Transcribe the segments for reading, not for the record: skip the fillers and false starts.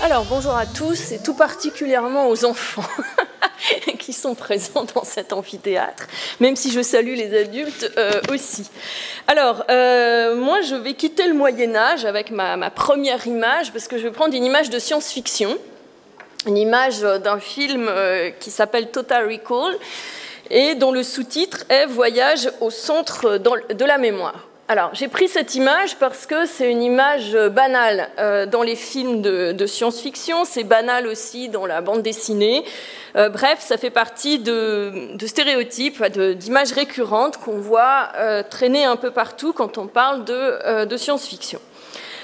Alors, bonjour à tous, et tout particulièrement aux enfants qui sont présents dans cet amphithéâtre, même si je salue les adultes aussi. Alors, moi, je vais quitter le Moyen-Âge avec ma première image, parce que je vais prendre une image de science-fiction, une image d'un film qui s'appelle Total Recall, et dont le sous-titre est « Voyage au centre de la mémoire ». Alors, j'ai pris cette image parce que c'est une image banale dans les films de science-fiction, c'est banal aussi dans la bande dessinée. Bref, ça fait partie de stéréotypes, d'images récurrentes qu'on voit traîner un peu partout quand on parle de science-fiction.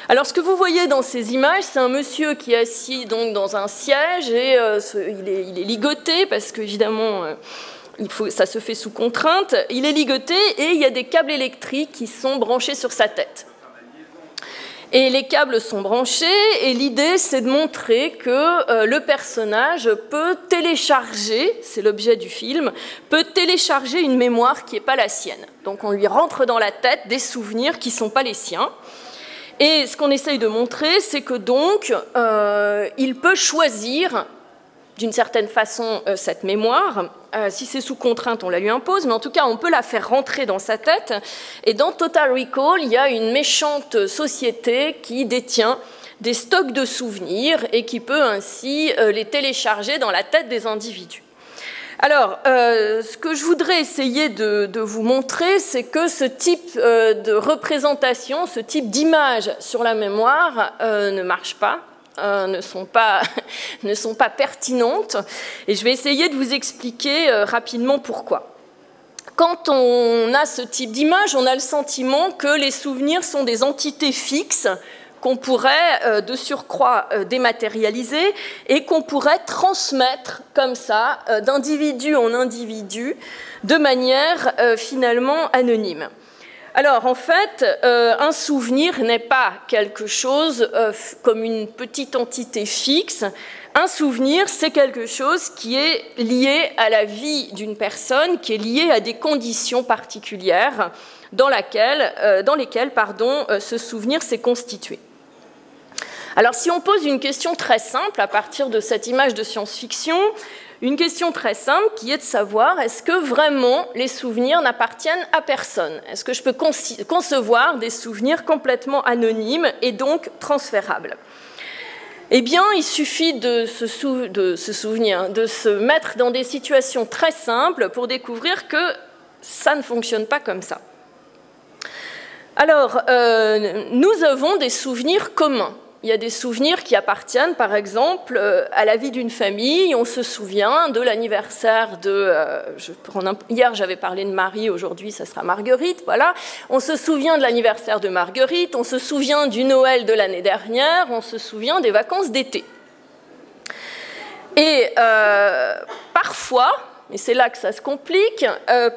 Alors, ce que vous voyez dans ces images, c'est un monsieur qui est assis donc dans un siège et il est ligoté parce qu'évidemment... ça se fait sous contrainte, il est ligoté et il y a des câbles électriques qui sont branchés sur sa tête. Et les câbles sont branchés et l'idée c'est de montrer que le personnage peut télécharger, c'est l'objet du film, peut télécharger une mémoire qui n'est pas la sienne. Donc on lui rentre dans la tête des souvenirs qui ne sont pas les siens. Et ce qu'on essaye de montrer, c'est que donc il peut choisir d'une certaine façon cette mémoire. Si c'est sous contrainte, on la lui impose, mais en tout cas, on peut la faire rentrer dans sa tête. Et dans Total Recall, il y a une méchante société qui détient des stocks de souvenirs et qui peut ainsi les télécharger dans la tête des individus. Alors, ce que je voudrais essayer de vous montrer, c'est que ce type de représentation, ce type d'image sur la mémoire ne marche pas. Ne sont pas pertinentes. Et je vais essayer de vous expliquer rapidement pourquoi. Quand on a ce type d'image, on a le sentiment que les souvenirs sont des entités fixes qu'on pourrait de surcroît dématérialiser et qu'on pourrait transmettre comme ça d'individu en individu de manière finalement anonyme. Alors, en fait, un souvenir n'est pas quelque chose comme une petite entité fixe. Un souvenir, c'est quelque chose qui est lié à la vie d'une personne, qui est lié à des conditions particulières dans lesquelles ce souvenir s'est constitué. Alors, si on pose une question très simple à partir de cette image de science-fiction, une question très simple qui est de savoir est-ce que vraiment les souvenirs n'appartiennent à personne? Est-ce que je peux concevoir des souvenirs complètement anonymes et donc transférables? Eh bien, il suffit de se mettre dans des situations très simples pour découvrir que ça ne fonctionne pas comme ça. Alors, nous avons des souvenirs communs. Il y a des souvenirs qui appartiennent, par exemple, à la vie d'une famille. On se souvient de l'anniversaire de... hier, j'avais parlé de Marie, aujourd'hui, ça sera Marguerite, voilà. On se souvient de l'anniversaire de Marguerite, on se souvient du Noël de l'année dernière, on se souvient des vacances d'été. Et parfois... et c'est là que ça se complique,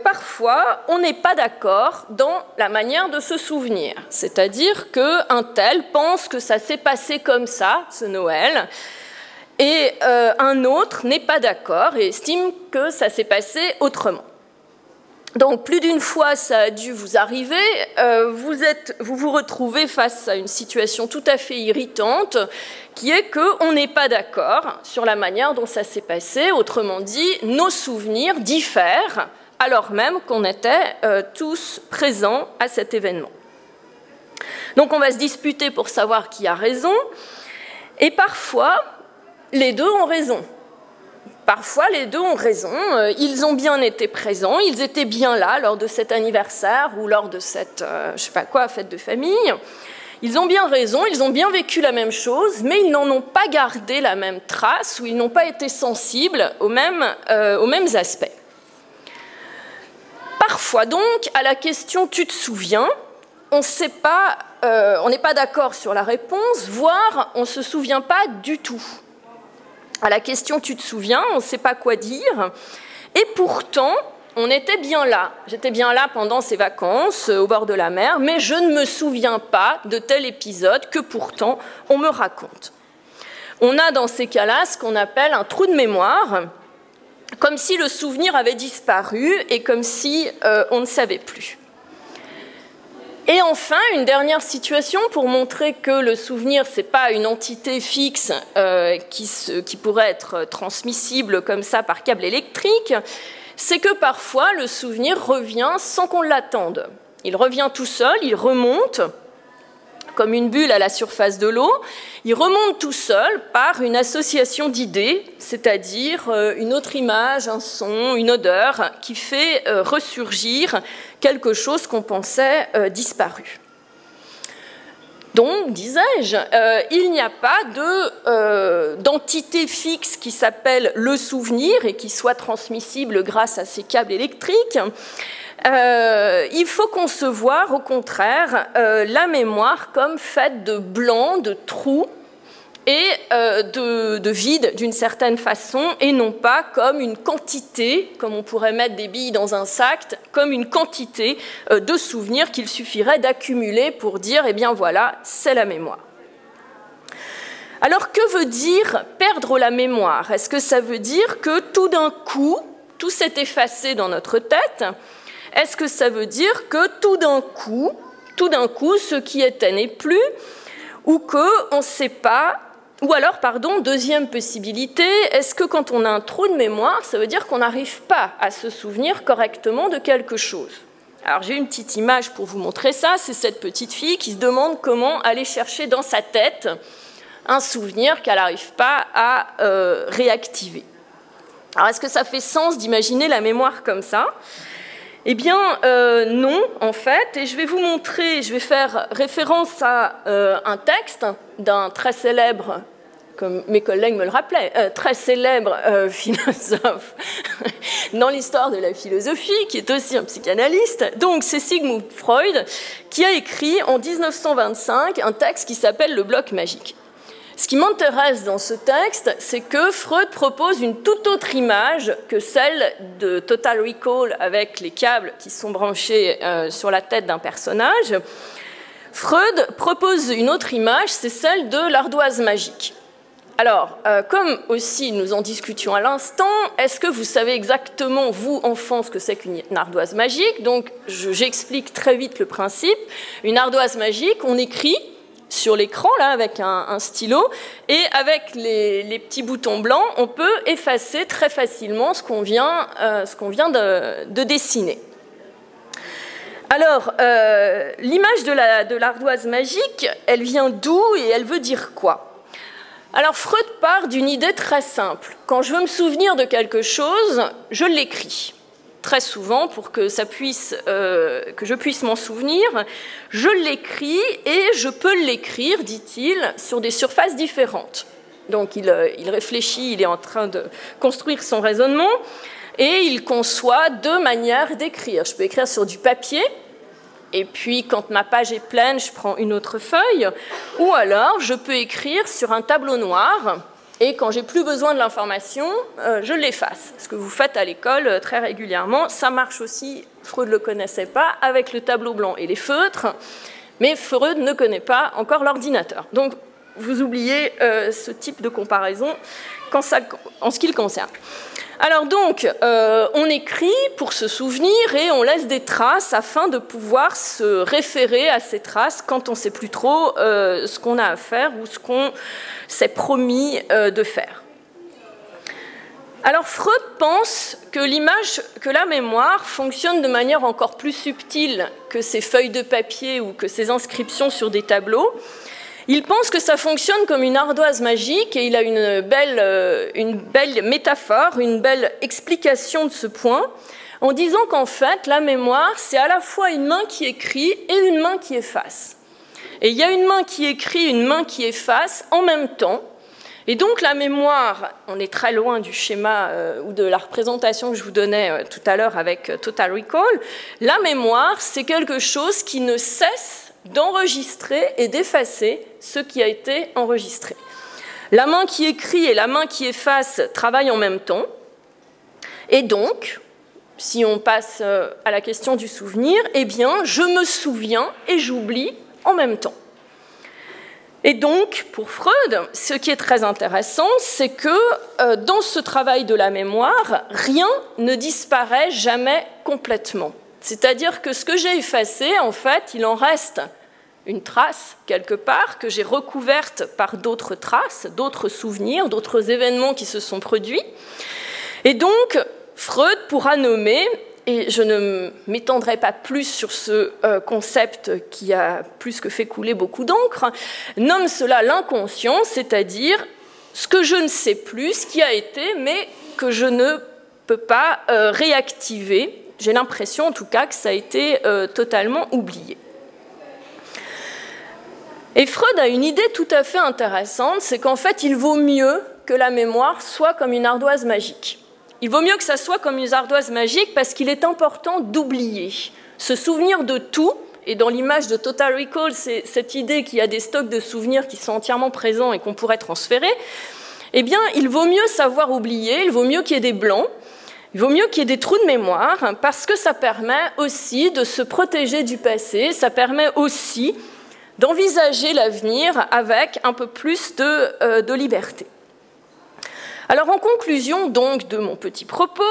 parfois on n'est pas d'accord dans la manière de se souvenir. C'est-à-dire qu'un tel pense que ça s'est passé comme ça, ce Noël, et un autre n'est pas d'accord et estime que ça s'est passé autrement. Donc plus d'une fois ça a dû vous arriver, vous vous retrouvez face à une situation tout à fait irritante qui est qu'on n'est pas d'accord sur la manière dont ça s'est passé. Autrement dit, nos souvenirs diffèrent alors même qu'on était tous présents à cet événement. Donc on va se disputer pour savoir qui a raison et parfois les deux ont raison. Parfois, les deux ont raison, ils ont bien été présents, ils étaient bien là lors de cet anniversaire ou lors de cette, je sais pas quoi, fête de famille. Ils ont bien raison, ils ont bien vécu la même chose, mais ils n'en ont pas gardé la même trace ou ils n'ont pas été sensibles aux mêmes aspects. Parfois donc, à la question « tu te souviens ?», on n'est pas d'accord sur la réponse, voire on ne se souvient pas du tout. À la question « tu te souviens ?», on ne sait pas quoi dire. Et pourtant, on était bien là. J'étais bien là pendant ces vacances, au bord de la mer, mais je ne me souviens pas de tel épisode que pourtant on me raconte. On a dans ces cas-là ce qu'on appelle un trou de mémoire, comme si le souvenir avait disparu et comme si on ne savait plus. Et enfin, une dernière situation pour montrer que le souvenir, ce n'est pas une entité fixe qui pourrait être transmissible comme ça par câble électrique, c'est que parfois le souvenir revient sans qu'on l'attende. Il revient tout seul, il remonte, comme une bulle à la surface de l'eau, il remonte tout seul par une association d'idées, c'est-à-dire une autre image, un son, une odeur, qui fait ressurgir quelque chose qu'on pensait disparu. Donc, disais-je, il n'y a pas d'entité fixe qui s'appelle le souvenir et qui soit transmissible grâce à ces câbles électriques. Il faut concevoir, au contraire, la mémoire comme faite de blancs, de trous et de vide d'une certaine façon, et non pas comme une quantité, comme on pourrait mettre des billes dans un sac, comme une quantité de souvenirs qu'il suffirait d'accumuler pour dire, eh bien voilà, c'est la mémoire. Alors, que veut dire perdre la mémoire? Est-ce que ça veut dire que tout d'un coup, tout s'est effacé dans notre tête? Est-ce que ça veut dire que tout d'un coup, ce qui était n'est plus, ou qu'on ne sait pas, ou alors, pardon, deuxième possibilité, est-ce que quand on a un trou de mémoire, ça veut dire qu'on n'arrive pas à se souvenir correctement de quelque chose? Alors j'ai une petite image pour vous montrer ça, c'est cette petite fille qui se demande comment aller chercher dans sa tête un souvenir qu'elle n'arrive pas à réactiver. Alors est-ce que ça fait sens d'imaginer la mémoire comme ça? Eh bien, non, en fait, et je vais vous montrer, je vais faire référence à un texte d'un très célèbre, comme mes collègues me le rappelaient, très célèbre philosophe dans l'histoire de la philosophie, qui est aussi un psychanalyste. Donc, c'est Sigmund Freud qui a écrit en 1925 un texte qui s'appelle « Le bloc magique ». Ce qui m'intéresse dans ce texte, c'est que Freud propose une toute autre image que celle de Total Recall avec les câbles qui sont branchés sur la tête d'un personnage. Freud propose une autre image, c'est celle de l'ardoise magique. Alors, comme aussi nous en discutions à l'instant, est-ce que vous savez exactement, vous, enfants, ce que c'est qu'une ardoise magique? Donc, j'explique très vite le principe. Une ardoise magique, on écrit sur l'écran, là, avec un stylo, et avec les petits boutons blancs, on peut effacer très facilement ce qu'on vient de dessiner. Alors, l'image de l'ardoise magique, elle vient d'où et elle veut dire quoi? Alors, Freud part d'une idée très simple. Quand je veux me souvenir de quelque chose, je l'écris. Très souvent, pour que je puisse m'en souvenir, je l'écris et je peux l'écrire, dit-il, sur des surfaces différentes. Donc il réfléchit, il est en train de construire son raisonnement et il conçoit deux manières d'écrire. Je peux écrire sur du papier et puis quand ma page est pleine, je prends une autre feuille, ou alors je peux écrire sur un tableau noir. Et quand j'ai plus besoin de l'information, je l'efface. Ce que vous faites à l'école très régulièrement, ça marche aussi, Freud ne le connaissait pas, avec le tableau blanc et les feutres, mais Freud ne connaît pas encore l'ordinateur. Donc vous oubliez ce type de comparaison en ce qui le concerne. Alors donc, on écrit pour se souvenir et on laisse des traces afin de pouvoir se référer à ces traces quand on ne sait plus trop ce qu'on a à faire ou ce qu'on s'est promis de faire. Alors Freud pense que la mémoire fonctionne de manière encore plus subtile que ces feuilles de papier ou que ces inscriptions sur des tableaux. Il pense que ça fonctionne comme une ardoise magique et il a une belle métaphore, une belle explication de ce point, en disant qu'en fait, la mémoire, c'est à la fois une main qui écrit et une main qui efface. Et il y a une main qui écrit, une main qui efface en même temps. Et donc la mémoire, on est très loin du schéma ou de la représentation que je vous donnais tout à l'heure avec Total Recall. La mémoire, c'est quelque chose qui ne cesse d'enregistrer et d'effacer ce qui a été enregistré. La main qui écrit et la main qui efface travaillent en même temps. Et donc, si on passe à la question du souvenir, eh bien, je me souviens et j'oublie en même temps. Et donc, pour Freud, ce qui est très intéressant, c'est que dans ce travail de la mémoire, rien ne disparaît jamais complètement. C'est-à-dire que ce que j'ai effacé, en fait, il en reste une trace quelque part que j'ai recouverte par d'autres traces, d'autres souvenirs, d'autres événements qui se sont produits. Et donc, Freud pourra nommer, et je ne m'étendrai pas plus sur ce concept qui a plus que fait couler beaucoup d'encre, nomme cela l'inconscient, c'est-à-dire ce que je ne sais plus, ce qui a été, mais que je ne peux pas réactiver. J'ai l'impression en tout cas que ça a été totalement oublié. Et Freud a une idée tout à fait intéressante, c'est qu'en fait, il vaut mieux que la mémoire soit comme une ardoise magique. Il vaut mieux que ça soit comme une ardoise magique parce qu'il est important d'oublier, se souvenir de tout. Et dans l'image de Total Recall, c'est cette idée qu'il y a des stocks de souvenirs qui sont entièrement présents et qu'on pourrait transférer. Eh bien, il vaut mieux savoir oublier, il vaut mieux qu'il y ait des blancs, il vaut mieux qu'il y ait des trous de mémoire parce que ça permet aussi de se protéger du passé, ça permet aussi d'envisager l'avenir avec un peu plus de liberté. Alors en conclusion donc de mon petit propos,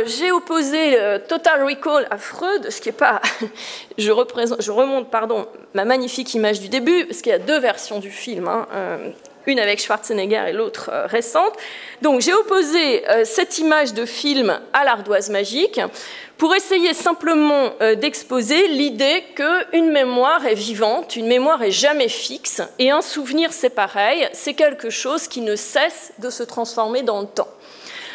j'ai opposé Total Recall à Freud, ce qui n'est pas... je remonte ma magnifique image du début, parce qu'il y a deux versions du film, une avec Schwarzenegger et l'autre récente. Donc j'ai opposé cette image de film à l'ardoise magique pour essayer simplement d'exposer l'idée qu'une mémoire est vivante, une mémoire est jamais fixe, et un souvenir c'est pareil, c'est quelque chose qui ne cesse de se transformer dans le temps.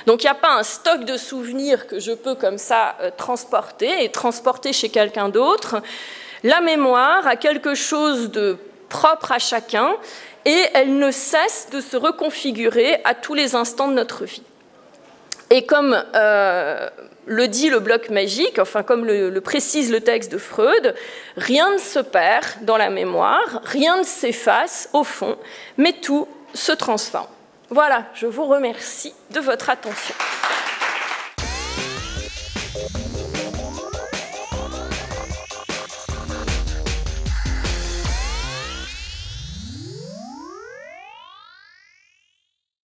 Donc il n'y a pas un stock de souvenirs que je peux comme ça transporter chez quelqu'un d'autre. La mémoire a quelque chose de propre à chacun, et elle ne cesse de se reconfigurer à tous les instants de notre vie. Et comme le dit le bloc magique, enfin comme le précise le texte de Freud, rien ne se perd dans la mémoire, rien ne s'efface au fond, mais tout se transforme. Voilà, je vous remercie de votre attention.